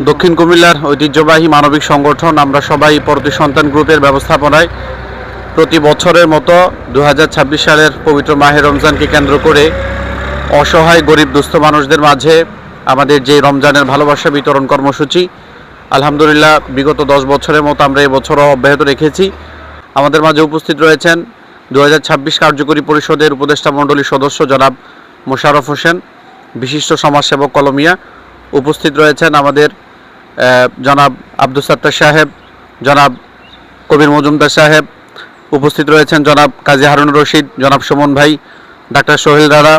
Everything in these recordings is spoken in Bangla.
দক্ষিণ কুমিল্লার ঐতিহ্যবাহী মানবিক সংগঠন আমরা সবাই পরতী সন্তান গ্রুপের ব্যবস্থাপনায় প্রতি বছরের মতো 2026 সালের পবিত্র মাহে রমজানকে কেন্দ্র করে অসহায় গরিব দুস্থ মানুষদের মাঝে আমাদের যে রমজানের ভালোবাসা বিতরণ কর্মসূচি আলহামদুলিল্লাহ বিগত 10 বছরের মতো আমরা এই বছরও অব্যাহত রেখেছি। আমাদের মাঝে উপস্থিত রয়েছেন 2026 কার্যকরী পরিষদের উপদেষ্টা মণ্ডলীর সদস্য জনাব মোশাররফ হোসেন, বিশিষ্ট সমাজসেবক কলমিয়া। উপস্থিত রয়েছেন আমাদের জনাব আব্দুস সাত্তার সাহেব, জনাব কবির মজুমদার সাহেব, উপস্থিত রয়েছেন জনাব কাজী হারুনুর রশিদ, জনাব সুমন ভাই, ডাক্তার সোহেল রানা,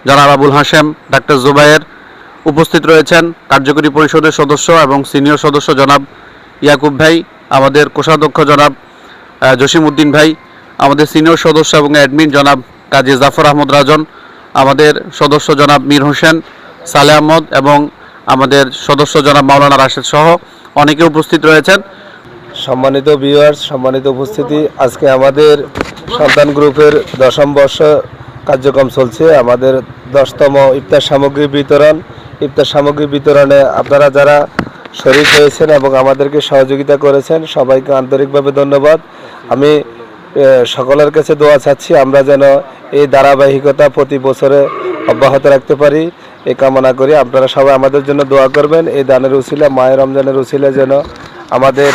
জনাব আবুল হাশেম, ডাক্তার জুবায়ের। উপস্থিত রয়েছেন কার্যকরী পরিষদের সদস্য এবং সিনিয়র সদস্য জনাব ইয়াকুব ভাই, আমাদের কোষাধ্যক্ষ জনাব জসিম উদ্দিন ভাই, আমাদের সিনিয়র সদস্য এবং অ্যাডমিন জনাব কাজী জাফর আহমদ রাজন, আমাদের সদস্য জনাব মীর হোসেন, সালে আহমদ এবং আমাদের সদস্য জনাব মাওলানা রাশেদ সহ অনেকে উপস্থিত রয়েছেন। সম্মানিত ভিউয়ার্স, সম্মানিত উপস্থিতি, আজকে আমাদের সন্তান গ্রুপের 10ম বর্ষ কার্যক্রম চলছে। আমাদের 10তম ইফতার সামগ্রী বিতরণ। ইফতার সামগ্রী বিতরণে আপনারা যারা শরীক হয়েছেন এবং আমাদেরকে সহযোগিতা করেছেন সবাইকে আন্তরিকভাবে ধন্যবাদ। আমি সকলের কাছে দোয়া চাচ্ছি আমরা যেন এই ধারাবাহিকতা প্রতি বছরে অব্যাহত রাখতে পারি, এই কামনা করি। আপনারা সবাই আমাদের জন্য দোয়া করবেন। এই দানের উসিলা, মায়ের রমজানের উসিলা যেন আমাদের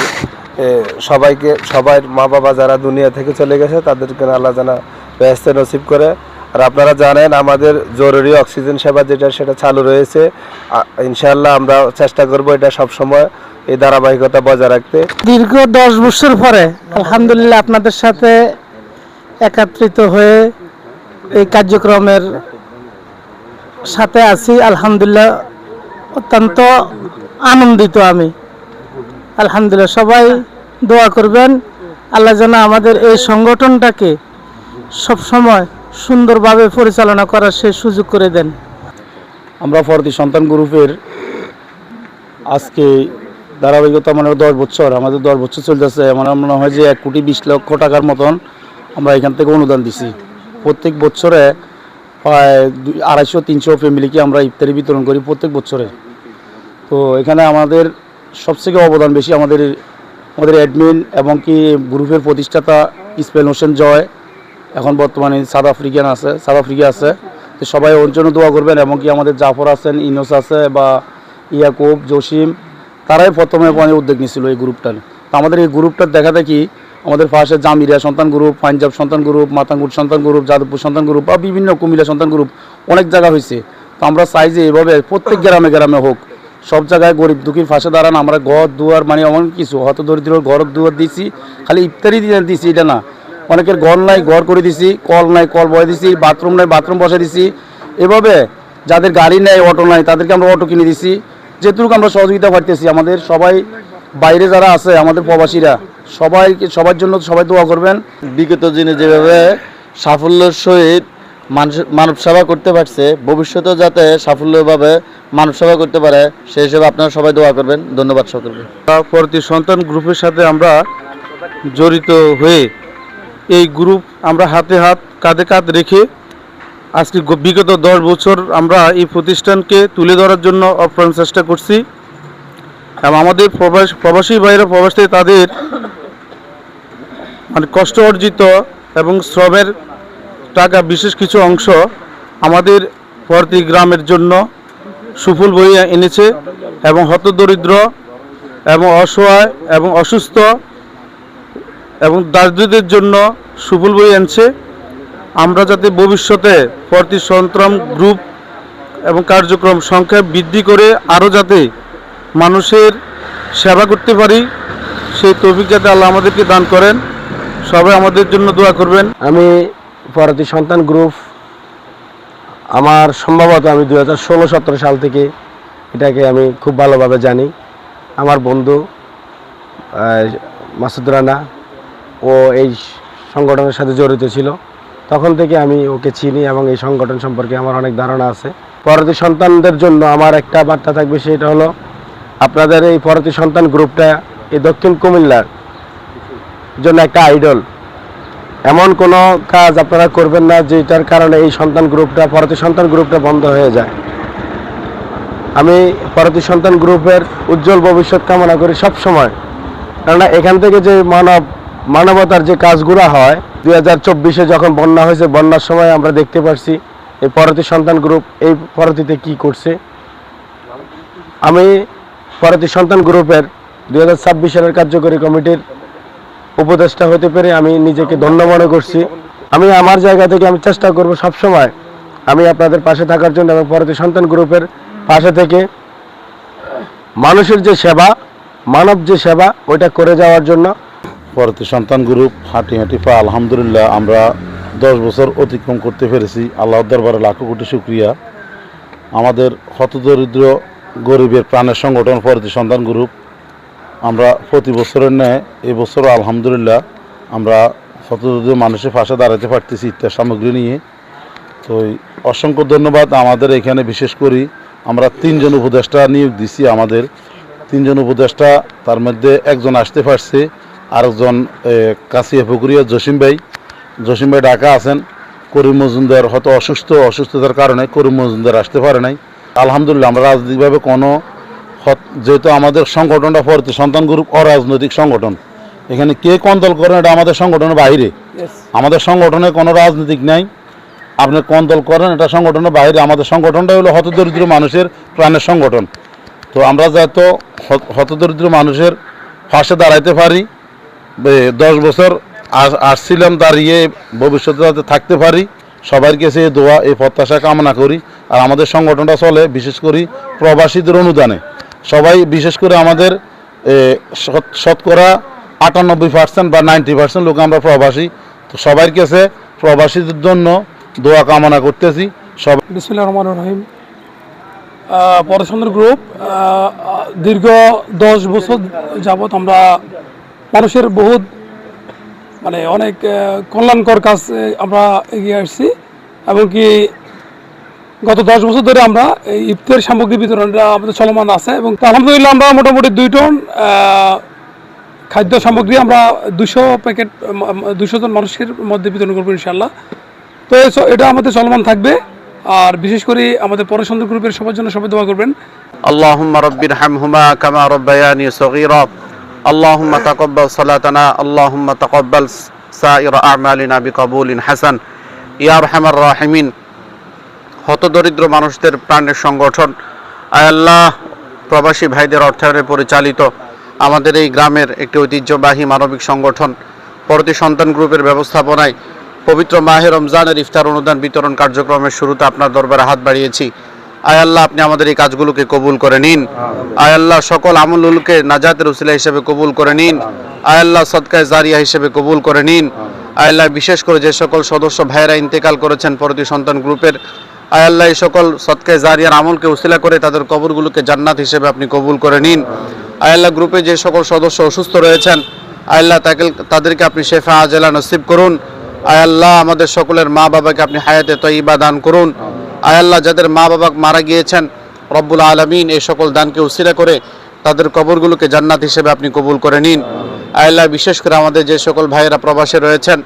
সবাই মা বাবা যারা দুনিয়া থেকে চলে গেছে তাদেরকে আল্লাহ যেন বেহেশতে নসিব করে। আর আপনারা জানেন আমাদের জরুরি অক্সিজেন সেবা সেটা চালু রয়েছে। ইনশাআল্লাহ আমরা চেষ্টা করব এটা সবসময় এই ধারাবাহিকতা বজায় রাখতে। দীর্ঘ 10 বছর পরে আলহামদুলিল্লাহ আপনাদের সাথে একত্রিত হয়ে এই কার্যক্রমের সাথে আছি। আলহামদুলিল্লাহ অত্যন্ত আনন্দিত আমি। আলহামদুলিল্লাহ সবাই দোয়া করবেন আল্লাহ যেন আমাদের এই সংগঠনটাকে সবসময় সুন্দরভাবে পরিচালনা করার সে সুযোগ করে দেন। আমরা পরতী সন্তান গ্রুপের আজকে ধারাবাহিকতা মানে 10 বছর, আমাদের 10 বছর চলতেছে। আমার মনে হয় যে 1,20,00,000 টাকার মতন আমরা এখান থেকে অনুদান দিছি। প্রত্যেক বছরে প্রায় 250-300 ফ্যামিলিকে আমরা ইফতারি বিতরণ করি প্রত্যেক বছরে। তো এখানে আমাদের সবথেকে অবদান বেশি আমাদের অ্যাডমিন এবং কি গ্রুপের প্রতিষ্ঠাতা ইসমাইল হোসেন জয়, এখন বর্তমানে সাউথ আফ্রিকা আছে। তো সবাই ওর জন্য দোয়া করবেন এবং কি আমাদের জাফর আছেন, ইনোস আছে বা ইয়াকুব, জসিম, তারাই প্রথমে উদ্যোগ নিয়েছিল এই গ্রুপটা। তো আমাদের এই গ্রুপটার দেখা দেখি আমাদের পাশে জামিরিয়া সন্তান গ্রুপ, পাঞ্জাব সন্তান গ্রুপ, মাতাঙ্গুর সন্তান গ্রুপ, যাদবপুর সন্তান গ্রুপ বা বিভিন্ন কুমিল্লা সন্তান গ্রুপ অনেক জায়গা হয়েছে। তো আমরা চাই যে এভাবে প্রত্যেক গ্রামে গ্রামে হোক, সব জায়গায় গরিব দুঃখীর পাশে দাঁড়ান। আমরা ঘর দুয়ার মানে এমন কিছু হত দরিদ্র ঘর দুয়ার দিছি, খালি ইফতারি দিছি এটা না, অনেকের ঘর নাই ঘর করে দিছি, কল নাই কল বয়ে দিছি, বাথরুম নাই বাথরুম বসে দিছি। এভাবে যাদের গাড়ি নেই, অটো নাই, তাদেরকে আমরা অটো কিনে দিছি। যেটুকু আমরা সহযোগিতা করতেছি, আমাদের সবাই বাইরে যারা আছে আমাদের প্রবাসীরা সবার জন্য সবাই দোয়া করবেন। বিগত দিনে যেভাবে সাফল্যের সহিত মানব সেবা করতে পারছে, ভবিষ্যতেও যাতে সাফল্যভাবে মানব সেবা করতে পারে সেই হিসেবে আপনারা সবাই দোয়া করবেন। ধন্যবাদ সকলকে। পরতী সন্তান গ্রুপের সাথে আমরা জড়িত হয়ে এই গ্রুপ আমরা হাতে হাত কাঁধে কাঁধ রেখে আজকে বিগত 10 বছর আমরা এই প্রতিষ্ঠানকে তুলে ধরার জন্য অপ্রাণ চেষ্টা করছি এবং আমাদের প্রবাসী ভাইরা প্রবাস থেকে তাদের মানে কষ্ট অর্জিত এবং শ্রমের টাকা বিশেষ কিছু অংশ আমাদের পরতী গ্রামের জন্য সুফল বয়ে এনেছে এবং হতদরিদ্র এবং অসহায় এবং অসুস্থ এবং দারিদ্রদের জন্য সুফল বয়ে আনছে। আমরা যাতে ভবিষ্যতে পরতী সন্তান গ্রুপ এবং কার্যক্রম সংখ্যা বৃদ্ধি করে আরও যাতে মানুষের সেবা করতে পারি সেই তৌফিক যাতে আল্লাহ আমাদেরকে দান করেন। সবাই আমাদের জন্য দোয়া করবেন। আমি পরতী সন্তান গ্রুপ আমার সম্ভবত আমি 2016-17 সাল থেকে এটাকে আমি খুব ভালোভাবে জানি। আমার বন্ধু মাসুদ রানা ও এই সংগঠনের সাথে জড়িত ছিল, তখন থেকে আমি ওকে চিনি এবং এই সংগঠন সম্পর্কে আমার অনেক ধারণা আছে। পরতী সন্তানদের জন্য আমার একটা বার্তা থাকবে, সেটা হলো আপনাদের এই পরতী সন্তান গ্রুপটা এই দক্ষিণ কুমিল্লার জন্য একটা আইডল। এমন কোনো কাজ আপনারা করবেন না যেটার কারণে এই সন্তান গ্রুপটা পরতী সন্তান গ্রুপটা বন্ধ হয়ে যায়। আমি পরবর্তী সন্তান গ্রুপের উজ্জ্বল ভবিষ্যৎ কামনা করি সব সময়। কেননা এখান থেকে যে মানবতার যে কাজগুলো হয়, 2024-এ যখন বন্যা হয়েছে, বন্যার সময় আমরা দেখতে পাচ্ছি এই পরবর্তী সন্তান গ্রুপ এই পরবর্তীতে কি করছে। আমি পরবর্তী সন্তান গ্রুপের 2026 সালের কার্যকরী কমিটির উপদেষ্টা হতে পেরে আমি নিজেকে ধন্য মনে করছি। আমি আমার জায়গা থেকে আমি চেষ্টা করব সবসময় আমি আপনাদের পাশে থাকার জন্য এবং পরবর্তী সন্তান গ্রুপের পাশে থেকে মানুষের যে সেবা, মানব যে সেবা, ওইটা করে যাওয়ার জন্য। পরবর্তী সন্তান গ্রুপ হাঁটি হাঁটি পা আলহামদুলিল্লাহ আমরা 10 বছর অতিক্রম করতে পেরেছি। আল্লাহর দরবারে লাখো কোটি শুকরিয়া। আমাদের হতদরিদ্র গরিবের প্রাণের সংগঠন পরবর্তী সন্তান গ্রুপ, আমরা প্রতি বছরের ন্যায় এবছরও আলহামদুলিল্লাহ আমরা হতদরিদ্র মানুষের পাশে দাঁড়াতে পারতেছি ইফতার সামগ্রী নিয়ে। তো অসংখ্য ধন্যবাদ। আমাদের এখানে বিশেষ করে আমরা 3 জন উপদেষ্টা নিয়োগ দিছি। আমাদের 3 জন উপদেষ্টা, তার মধ্যে একজন আসতে পারছে, আরেকজন কাছিয়া পুকুরিয়া জসিম ভাই ঢাকা আছেন। করিম মজুমদার হয়তো অসুস্থতার কারণে করিম মজুমদার আসতে পারে নাই। আলহামদুলিল্লাহ আমরা রাজনৈতিকভাবে যেহেতু আমাদের সংগঠনটা পরবর্তী সন্তান গ্রুপ অরাজনৈতিক সংগঠন, এখানে কে কোন দল করেন এটা আমাদের সংগঠনের বাইরে। আমাদের সংগঠনে কোনো রাজনীতিক নাই। আপনি কোন দল করেন এটা সংগঠনের বাইরে। আমাদের সংগঠনটা হলো হতদরিদ্র মানুষের প্রাণের সংগঠন। তো আমরা যাতে হতদরিদ্র মানুষের পাশে দাঁড়াইতে পারি, 10 বছর আসছিলাম, দাঁড়িয়ে ভবিষ্যতে যাতে থাকতে পারি, সবার কাছে এই দোয়া এই প্রত্যাশা কামনা করি। আর আমাদের সংগঠনটা চলে বিশেষ করে প্রবাসীদের অনুদানে। সবাই বিশেষ করে আমাদের শতকরা 98% বা 90% লোক আমরা প্রবাসী। তো সবার কাছে প্রবাসীদের জন্য দোয়া কামনা করতেছি। বিসমিল্লাহির রহমানির রহিম। পরশন্দ্র গ্রুপ দীর্ঘ 10 বছর যাবৎ আমরা মানুষের বহুত অনেক কল্যাণকর কাজ আমরা এগিয়ে আসছি, এবং কি গত 10 বছর ধরে আমরা এই ইফতার সামগ্রী বিতরণটা আমাদের চলমান আছে। এবং আলহামদুলিল্লাহ আমরা মোটামুটি 2 টন খাদ্য সামগ্রী আমরা 200 প্যাকেট 200 জন মানুষের মধ্যে বিতরণ করবো ইনশাআল্লাহ। তো এটা আমাদের চলমান থাকবে। আর বিশেষ করে আমাদের পরশন্দ্র গ্রুপের সবার জন্য সবাই দোয়া করবেন। اللهم رب ارحمهما كما ربياني صغيرا اللهم تقبل صلاتنا اللهم تقبل سائر أعمالنا بقبول حسن يا أرحم الراحمين। হতদরিদ্র মানুষদের প্রাণের সংগঠন, আয় আল্লাহ, প্রবাসী ভাইদের অর্থায়নে পরিচালিত আমাদের এই গ্রামের একটি ঐতিহ্যবাহী মানবিক সংগঠন পরবর্তী সন্তান গ্রুপের ব্যবস্থাপনায় পবিত্র মাহে রমজানের ইফতার অনুদান বিতরণ কার্যক্রমের শুরুতে আপনার দরবারে হাত বাড়িয়েছি। আয় আল্লাহ, আপনি আমাদের এই কাজগুলোকে কবুল করে নিন। আয় আল্লাহ, সকল আমলগুলোকে নাজাতের উসিলা হিসেবে কবুল করে নিন। আয় আল্লাহ, সদকায়ে জারিয়া হিসেবে কবুল করে নিন। আয় আল্লাহ, বিশেষ করে যে সকল সদস্য ভাইয়েরা ইন্তেকাল করেছেন পরবর্তী সন্তান গ্রুপের, আয় আল্লাহ, এই সকল সদকায়ে জারিয়ার আমলকে উসিলা করে তাদের কবরগুলোকে জান্নাত হিসেবে আপনি কবুল করে নিন। আয় আল্লাহ, গ্রুপে যে সকল সদস্য অসুস্থ রয়েছেন, আয় আল্লাহ, তাদেরকে আপনি শেফা আজেলা নসিব করুন। আয় আল্লাহ, আমাদের সকলের মা বাবাকে আপনি হায়াতে তয়্যিবা দান করুন। আয় আল্লাহ, যাদের মা বাবা মারা গিয়েছেন, রব্বুল আলামিন এই সকল দানকে উসিলা করে তাদের কবরগুলোকে জান্নাত হিসেবে আপনি কবুল করে নিন। আয় আল্লাহ, বিশেষ করে আমাদের যে সকল ভাইয়েরা প্রবাসে রয়েছেন,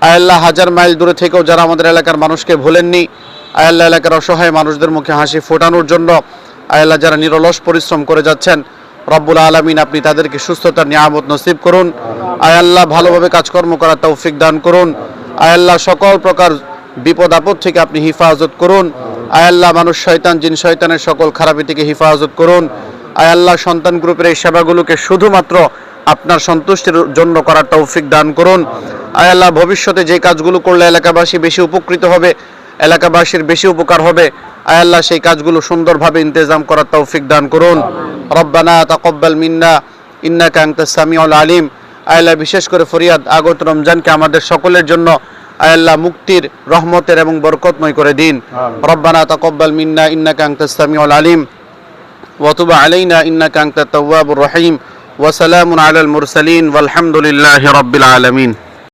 আয় আল্লাহ, 1000 মাইল দূরে থেকেও যারা আমাদের এলাকার মানুষকে ভুলেননি, আয় আল্লাহ, এলাকার অসহায় মানুষদের মুখে হাসি ফোটানোর জন্য আয় আল্লাহ যারা নিরলস পরিশ্রম করে যাচ্ছেন, রব্বুল আলামিন আপনি তাদেরকে সুস্থতার নিয়ামত নসিব করুন। আয় আল্লাহ, ভালোভাবে কাজকর্ম করার তৌফিক দান করুন। আয় আল্লাহ, সকল প্রকার বিপদ আপদ থেকে আপনি হিফাজত করুন। আয় আল্লাহ, মানুষ শয়তান জিন শয়তানের সকল খারাপি থেকে হিফাজত করুন। আয় আল্লাহ, সন্তান গ্রুপের এই সেবাগুলোকে শুধুমাত্র আপনার সন্তুষ্টির জন্য করার তৌফিক দান করুন। আয় আল্লাহ, ভবিষ্যতে যে কাজগুলো করলে এলাকাবাসী বেশি উপকৃত হবে, এলাকাবাসীর বেশি উপকার হবে, আয় আল্লাহ, সেই কাজগুলো সুন্দরভাবে ইন্তজাম করার তৌফিক দান করুন। রব্বানা তাকাব্বাল মিন্না ইন্নাকা আনতাস সামিউল আলিম। আয় আল্লাহ, বিশেষ করে ফরিয়াদ আগত রমজানকে আমাদের সকলের জন্য আয় আল্লাহ মুক্তির, রহমতের এবং বরকতময় করে দিন। রব্বানা তাকাব্বাল মিন্না ইন্নাকা আনতাস সামিউল আলিম ওয়া তুব আলাইনা ইন্নাকা আনতাত তাওয়াবুর রহিম ওয়া সালামুন আলাল মুরসালিন ওয়ালহামদুলিল্লাহি রাব্বিল আলামিন।